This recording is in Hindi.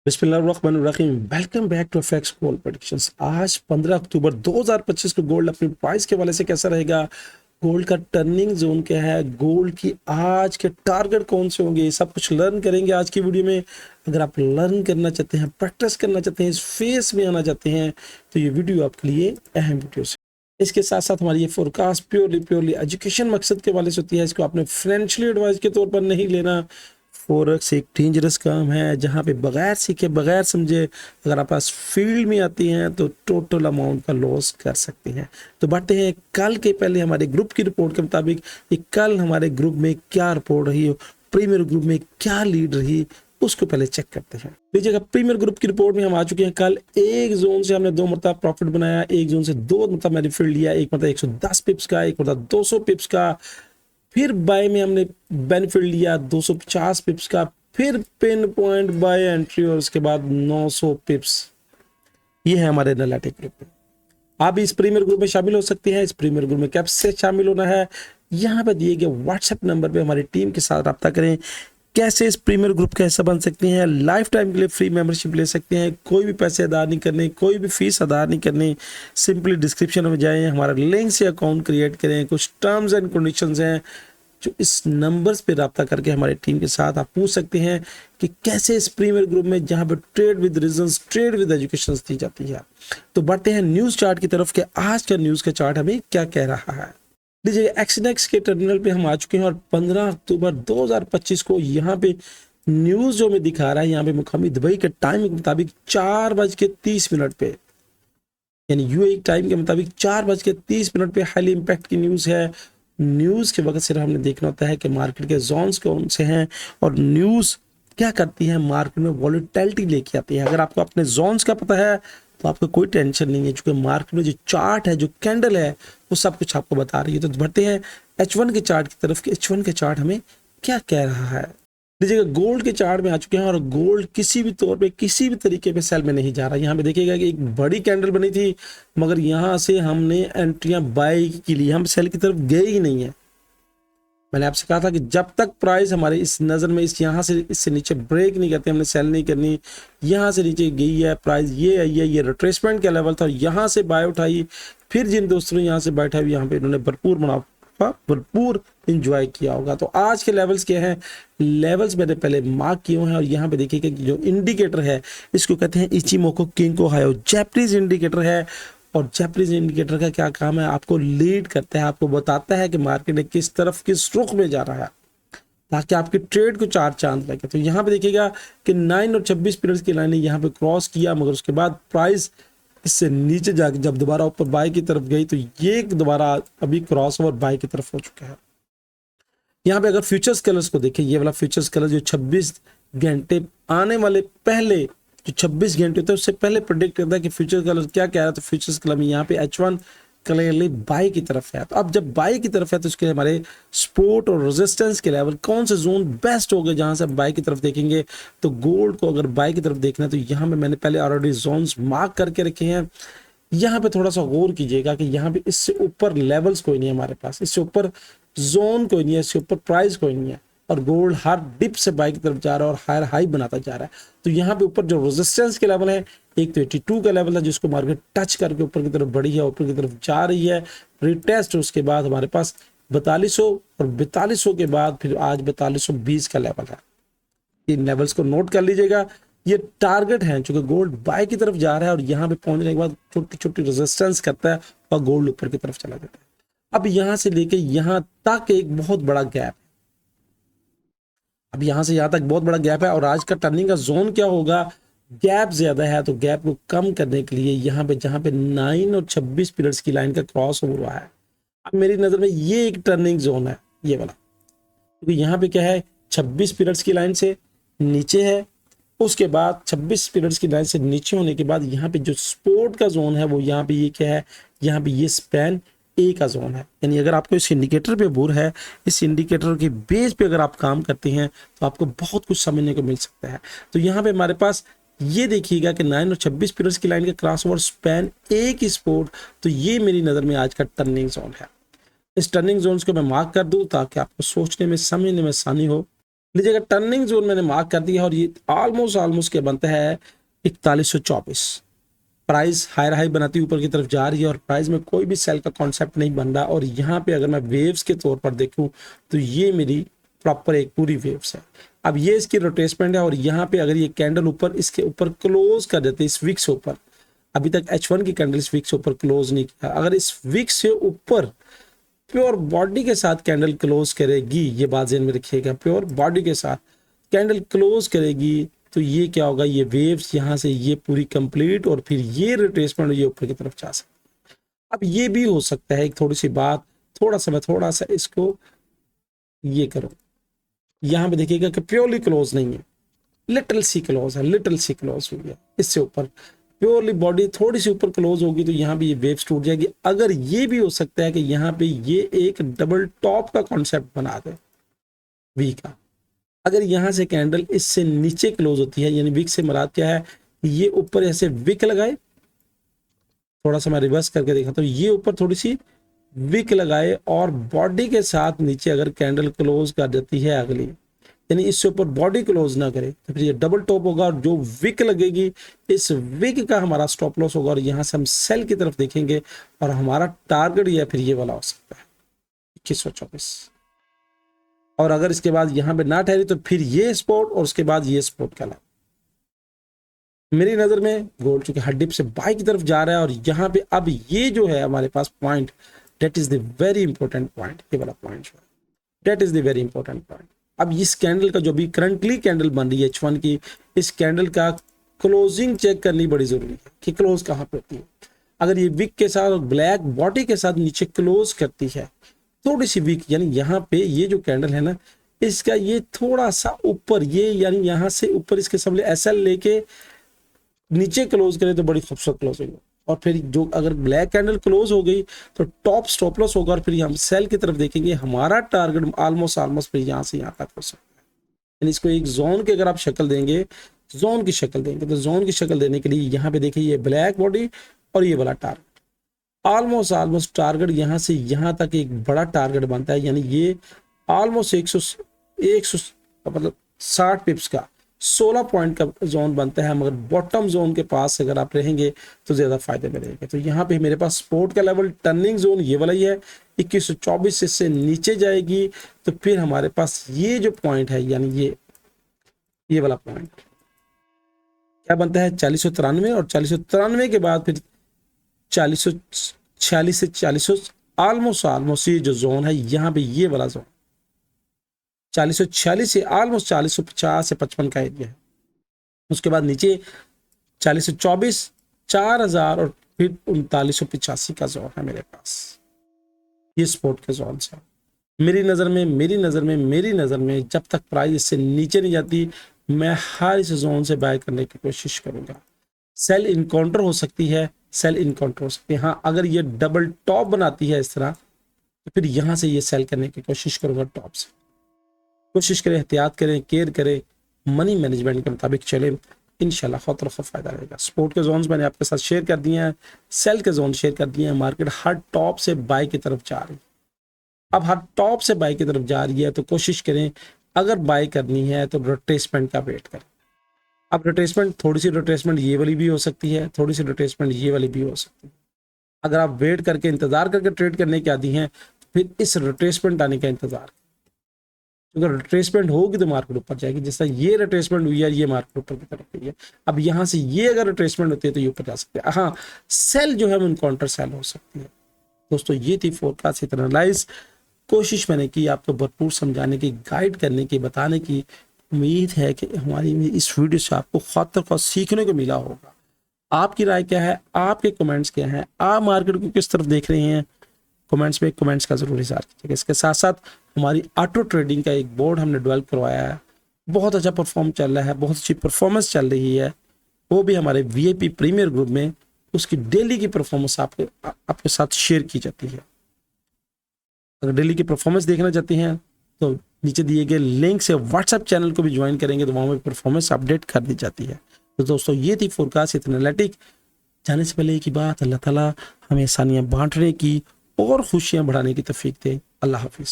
बिस्मिल्लाहिर्रहमानिर्रहीम। Welcome back to FX gold predictions. आज 15 अक्टूबर 2025 को गोल्ड अपनी प्राइस के वाले से कैसा रहेगा, गोल्ड का टर्निंग जोन क्या है, गोल्ड की आज के टारगेट कौन से होंगे, ये सब कुछ लर्न करेंगे आज की वीडियो में। अगर आप लर्न करना चाहते हैं, प्रैक्टिस करना चाहते हैं, इस फेस में आना चाहते हैं तो ये वीडियो आपके लिए अहम वीडियो है। इसके साथ साथ हमारी ये फोरकास्ट प्योरली एजुकेशन मकसद के वाले से होती है। इसको आपने फाइनेंशियल एडवाइस के तौर पर नहीं लेना। फॉरेक्स एक डेंजरस काम है जहाँ पे बगैर सीखे बगैर समझे अगर आप पास फील्ड में आती हैं तो टोटल अमाउंट का लॉस कर सकते हैं। तो बढ़ते हैं कल के पहले हमारे ग्रुप की रिपोर्ट के मुताबिक ये कल हमारे ग्रुप में क्या रिपोर्ट रही, प्रीमियर ग्रुप में क्या लीड रही, उसको पहले चेक करते हैं। लीजिएगा, प्रीमियर ग्रुप की रिपोर्ट में हम आ चुके हैं। कल एक जोन से हमने 2 मरतबा प्रॉफिट बनाया, एक जोन से 2 मरतबा मैंने फील्ड लिया, एक मरतबा 110 पिप्स का, एक मरतबा 200 पिप्स का। फिर बाय में हमने बेनिफिट लिया 250 पिप्स का, फिर पिन पॉइंट बाय एंट्री और उसके बाद 900 पिप्स। ये है हमारे एनालिटिक ग्रुप में। आप इस प्रीमियर ग्रुप में शामिल हो सकते हैं। इस प्रीमियर ग्रुप में कैसे शामिल होना है, यहाँ पे दिए गए व्हाट्सएप नंबर पे हमारी टीम के साथ रब्ता करें। कैसे इस प्रीमियर ग्रुप का हिस्सा बन सकते हैं, लाइफ टाइम के लिए फ्री मेंबरशिप ले सकते हैं, कोई भी पैसे अदा नहीं करने, कोई भी फीस अदा नहीं करनी। सिंपली डिस्क्रिप्शन में जाएं, हमारा लिंक से अकाउंट क्रिएट करें। कुछ टर्म्स एंड कंडीशंस हैं जो इस नंबर्स पे रब्ता करके हमारी टीम के साथ आप पूछ सकते हैं कि कैसे इस प्रीमियर ग्रुप में जहां पे trade with reasons, trade with education दी जाती है। तो बढ़ते हैं न्यूज चार्ट की तरफ कि आज का न्यूज का चार्ट हमें क्या कह रहा है। लीजिए, एक्सनेक्स के टर्मिनल पे हम आ चुके हैं और 15 अक्टूबर 2025 को यहाँ पे न्यूज जो हमें दिखा रहा है, यहाँ पे मुकामी दुबई के टाइम के मुताबिक 4:30 पे, यानी यूएई टाइम के मुताबिक 4:30 पे हाईली इंपैक्ट की न्यूज है। न्यूज के वक्त सिर्फ हमने देखना होता है कि मार्केट के जोन्स कौन से हैं और न्यूज क्या करती है, मार्केट में वॉलेटिलिटी लेके आती है। अगर आपको अपने जोन्स का पता है तो आपको कोई टेंशन नहीं है, क्योंकि मार्केट में जो चार्ट है, जो कैंडल है, वो सब कुछ आपको बता रही है। तो बढ़ते हैं H1 के चार्ट की तरफ कि H1 के चार्ट हमें क्या कह रहा है। लीजिएगा, गोल्ड के चार्ट में आ चुके हैं और गोल्ड किसी भी तौर पे, किसी भी तरीके पे सेल में नहीं जा रहा। यहाँ पे देखिएगा कि एक बड़ी कैंडल बनी थी, मगर यहाँ से हमने एंट्रियां बाई की ली, हम सेल की तरफ गए ही नहीं है। मैंने आपसे कहा था कि जब तक प्राइस हमारे इस नज़र में इस यहाँ से इससे नीचे ब्रेक नहीं करते, हमने सेल नहीं करनी। यहाँ से नीचे गई है प्राइस, ये आई है, ये रिट्रेसमेंट का लेवल था, यहाँ से बाय उठाई। फिर जिन दोस्तों ने यहाँ से बैठा हुआ, यहाँ पे इन्होंने भरपूर मुनाफा, भरपूर इंजॉय किया होगा। तो आज के लेवल्स क्या हैं, लेवल्स मैंने पहले मार्क किए हैं और यहाँ पे देखिएगा कि जो इंडिकेटर है इसको कहते हैं इचिमोको किंको हायो, जैपनीज इंडिकेटर है। और जैपनीज इंडिकेटर का क्या काम है, आपको लीड करता है, आपको बताता है कि मार्केट किस तरफ, किस रुख में जा रहा है, ताकि आपके ट्रेड को चार चांद लगे। तो यहाँ पे देखिएगा कि 9 और 26 पीरियड्स की लाइन यहाँ पे क्रॉस किया, मगर उसके बाद प्राइस इससे नीचे जाके जब दोबारा ऊपर बाय की तरफ गई तो ये दोबारा अभी क्रॉस ओवर बाय की तरफ हो चुका है। यहाँ पे अगर फ्यूचर्स कलर्स को देखें, ये वाला फ्यूचर्स कलर जो 26 घंटे आने वाले पहले, जो 26 घंटे होते हैं उससे पहले प्रेडिक्ट करता है कि फ्यूचर कलर क्या कह रहा है। तो फ्यूचर्स कलर में यहाँ पे H1 क्लियरली बाय की तरफ है। तो अब जब बाय की तरफ है तो उसके हमारे सपोर्ट और रेजिस्टेंस के लेवल कौन से जोन बेस्ट हो गए जहां से बाय की तरफ देखेंगे। तो गोल्ड को अगर बाय की तरफ देखना है तो यहाँ पे मैंने पहले ऑलरेडी जोन्स मार्क करके रखे हैं। यहाँ पे थोड़ा सा गौर कीजिएगा कि यहाँ पे इससे ऊपर लेवल्स कोई नहीं है हमारे पास, इससे ऊपर जोन कोई नहीं है, इससे ऊपर प्राइस कोई नहीं है, और गोल्ड हर डिप से बाय की तरफ जा रहा है और हायर हाई बनाता जा रहा है। तो यहाँ पे ऊपर जो रेजिस्टेंस के लेवल है, एक तो 82 का लेवल है जिसको मार्केट टच करके ऊपर की तरफ बढ़ी है, ऊपर की तरफ जा रही है, रिटेस्ट। उसके बाद हमारे पास 4200 और 4200 के बाद फिर आज 4220 का लेवल है। इन लेवल्स को नोट कर लीजिएगा, ये टारगेट है। चूंकि गोल्ड बाय की तरफ जा रहा है और यहाँ पे पहुंचने के बाद छोटी छोटी रेजिस्टेंस करता है और गोल्ड ऊपर की तरफ चला जाता है। अब यहाँ से लेके यहाँ तक एक बहुत बड़ा गैप, अब यहाँ से यहाँ तक बहुत बड़ा गैप है और आज का टर्निंग का जोन क्या होगा, गैप ज्यादा है। तो गैप को कम करने के लिए यहाँ पे जहाँ पे 9 और 26 पीरियड्स की लाइन का क्रॉस ओवर हुआ है, अब मेरी नजर में ये एक टर्निंग जोन है ये वाला, क्योंकि यहाँ पे क्या है 26 पीरियड्स की लाइन से नीचे है, उसके बाद 26 पीरियड्स की लाइन से नीचे होने के बाद यहाँ पे जो सपोर्ट का जोन है वो यहाँ पे ये क्या है, यहाँ पे ये स्पैन ए का जोन है। यानी अगर आपको इस इंडिकेटर पे बोर है, इस इंडिकेटर के बेस पे अगर आप काम करते हैं तो आपको बहुत कुछ समझने को मिल सकता है। तो यहाँ पे हमारे पास ये देखिएगा कि 9 और 26 पीरियड्स की लाइन का क्रॉस ओवर स्पैन ए की सपोर्ट, तो ये मेरी नज़र में आज का टर्निंग जोन है। इस टर्निंग जोन्स को मैं मार्क कर दूं ताकि आपको सोचने में, समझने में आसानी हो। लीजिएगा टर्निंग जोन मैंने मार्क कर दिया और ये ऑलमोस्ट के बनता है 4124। प्राइस हायर हाई बनाती ऊपर की तरफ जा रही है और प्राइस में कोई भी सेल का कॉन्सेप्ट नहीं बन रहा। और यहाँ पे अगर मैं वेव्स के तौर पर देखूं तो ये मेरी प्रॉपर एक पूरी वेव्स है। अब ये इसकी रोटेसमेंट है और यहाँ पे अगर ये कैंडल ऊपर इसके ऊपर क्लोज कर देते इस विक से ऊपर, अभी तक H1 की कैंडल इस विक से ऊपर क्लोज नहीं किया, अगर इस विक से ऊपर प्योर बॉडी के साथ कैंडल क्लोज करेगी, ये बात ध्यान में रखिएगा, प्योर बॉडी के साथ कैंडल क्लोज करेगी तो ये क्या होगा, ये वेव्स यहाँ से ये पूरी कंप्लीट और फिर ये रिट्रेसमेंट ये ऊपर की तरफ जा सकती है। अब ये भी हो सकता है एक थोड़ी सी बात, मैं थोड़ा सा इसको ये करो, यहाँ पे देखिएगा कि प्योरली क्लोज नहीं है, लिटिल सी क्लोज है, लिटिल सी क्लोज हुई है इससे ऊपर। प्योरली बॉडी थोड़ी सी ऊपर क्लोज होगी तो यहाँ पे ये वेव्स टूट जाएगी। अगर ये भी हो सकता है कि यहाँ पे ये एक डबल टॉप का कॉन्सेप्ट बना दे वी का। अगर यहाँ से कैंडल इससे नीचे क्लोज होती है, यानी विक से मराद क्या है, ये ऊपर ऐसे विक लगाए, थोड़ा सा मैं रिवर्स करके देखा तो ये ऊपर थोड़ी सी विक लगाए और बॉडी के साथ नीचे अगर कैंडल क्लोज कर देती है अगली, यानी इससे ऊपर बॉडी क्लोज ना करे तो फिर ये डबल टॉप होगा और जो विक लगेगी इस विक का हमारा स्टॉप लॉस होगा और यहाँ से हम सेल की तरफ देखेंगे और हमारा टारगेट या फिर ये वाला हो सकता है 2124। और अगर इसके बाद यहाँ पे ना ठहरी तो फिर ये स्पॉट और उसके बाद ये स्पॉट कहलाए। मेरी नजर में गोल्ड चूंकि हर डिप से बाई की तरफ जा रहा है और यहाँ पे अब ये जो है हमारे पास point, that is the very important point, ये वाला पॉइंट जो है that is the very important point. अब इस कैंडल का जो भी करंटली कैंडल बन रही है H1 की, इस कैंडल का क्लोजिंग चेक करनी बड़ी जरूरी है कि क्लोज कहाँ पे होती है। अगर ये विक के साथ और ब्लैक बॉडी के साथ नीचे क्लोज करती है थोड़ी सी वीक, यानी यहाँ पे ये जो कैंडल है ना इसका ये थोड़ा सा ऊपर, ये यानी यहाँ से ऊपर इसके सबले SL लेके नीचे क्लोज करे तो बड़ी खूबसूरत क्लोज होगी। और फिर जो अगर ब्लैक कैंडल क्लोज हो गई तो टॉप स्टॉप लॉस होगा और फिर हम सेल की तरफ देखेंगे, हमारा टारगेट ऑलमोस्ट फिर यहाँ से यहाँ तक हो सकता है। यानी इसको एक जोन की अगर आप शक्ल देंगे, जोन की शक्ल देंगे तो जोन की शक्ल देने के लिए यहाँ पे देखिए ये ब्लैक बॉडी और ये वाला टारगेट ऑलमोस्ट टारगेट यहाँ से यहाँ तक एक बड़ा टारगेट बनता है। यानी ये ऑलमोस्ट 100 मतलब 60 पिप्स का 16 पॉइंट का जोन बनता है, मगर बॉटम जोन के पास अगर आप रहेंगे तो ज्यादा फायदे में रहेंगे। तो यहाँ पे मेरे पास सपोर्ट का लेवल टर्निंग जोन ये वाला ही है, 2124 से नीचे जाएगी तो फिर हमारे पास ये जो पॉइंट है यानी ये वाला पॉइंट क्या बनता है 4093 और 4093 के बाद फिर 4046 से 40 ऑलमोस्ट ये जो जोन है यहाँ पे ये वाला जोन 4046 से ऑलमोस्ट 4050 से 55 का एरिया है। उसके बाद नीचे 4024 4000 और फिर 3985 का जोन है मेरे पास। ये सपोर्ट के जोन है मेरी नज़र में जब तक प्राइस इससे नीचे नहीं जाती मैं हर इस जोन से बाय करने की कोशिश करूंगा। सेल इनकाउंटर हो सकती है, हाँ अगर ये डबल टॉप बनाती है इस तरह तो फिर यहाँ से ये सेल करने की कोशिश करूंगा। टॉप से कोशिश करें, एहतियात करें, केयर करें, मनी मैनेजमेंट के मुताबिक चले, इंशाल्लाह खौफ फायदा रहेगा। सपोर्ट के जोन्स मैंने आपके साथ शेयर कर दिए हैं, सेल के जोन शेयर कर दिए हैं। मार्केट हर टॉप से बाय की तरफ जा रही है, अब हर टॉप से बाय की तरफ जा रही है तो कोशिश करें अगर बाय करनी है तो रिट्रेसमेंट का वेट करें। अब रिट्रेसमेंट थोड़ी सी रिट्रेसमेंट ये वाली भी हो सकती है, थोड़ी सी रिट्रेसमेंट ये वाली भी हो सकती है। अगर आप वेट करके इंतजार करके ट्रेड करने के आदी हैं तो फिर इस रिट्रेसमेंट आने का इंतजार, अगर रिट्रेसमेंट होगी तो मार्केट ऊपर जाएगी। जैसा ये रिट्रेसमेंट हुई है ये मार्केट ऊपर की तरफ गई है। अब यहाँ से ये अगर रिट्रेसमेंट होती है तो ये ऊपर जा सकते हैं। हाँ सेल जो है वो काउंटर सेल हो सकती है। दोस्तों ये थी फोरकास्ट एनालाइज। कोशिश मैंने की आपको भरपूर समझाने की, गाइड करने की, बताने की। उम्मीद है कि हमारी इस वीडियो से आपको खातिर सीखने को मिला होगा। आपकी राय क्या है, आपके कमेंट्स क्या हैं, आप मार्केट को किस तरफ देख रहे हैं, कमेंट्स में कमेंट्स का जरूर इज़हार कीजिएगा। इसके साथ साथ हमारी ऑटो ट्रेडिंग का एक बोर्ड हमने डेवलप करवाया है, बहुत अच्छा परफॉर्म चल रहा है, बहुत अच्छी परफॉर्मेंस चल रही है। वो भी हमारे VIP प्रीमियर ग्रुप में उसकी डेली की परफॉर्मेंस आपके साथ शेयर की जाती है। अगर डेली की परफॉर्मेंस देखना चाहते हैं तो नीचे दिए गए लिंक से व्हाट्सएप चैनल को भी ज्वाइन करेंगे तो वहाँ पर परफॉर्मेंस अपडेट कर दी जाती है। तो दोस्तों ये थी फोरकास्ट एनालिटिक। जाने से पहले एक ही बात, अल्लाह ताला हमें आसानियाँ बांटने की और खुशियाँ बढ़ाने की तौफीक दे। अल्लाह हाफिज़।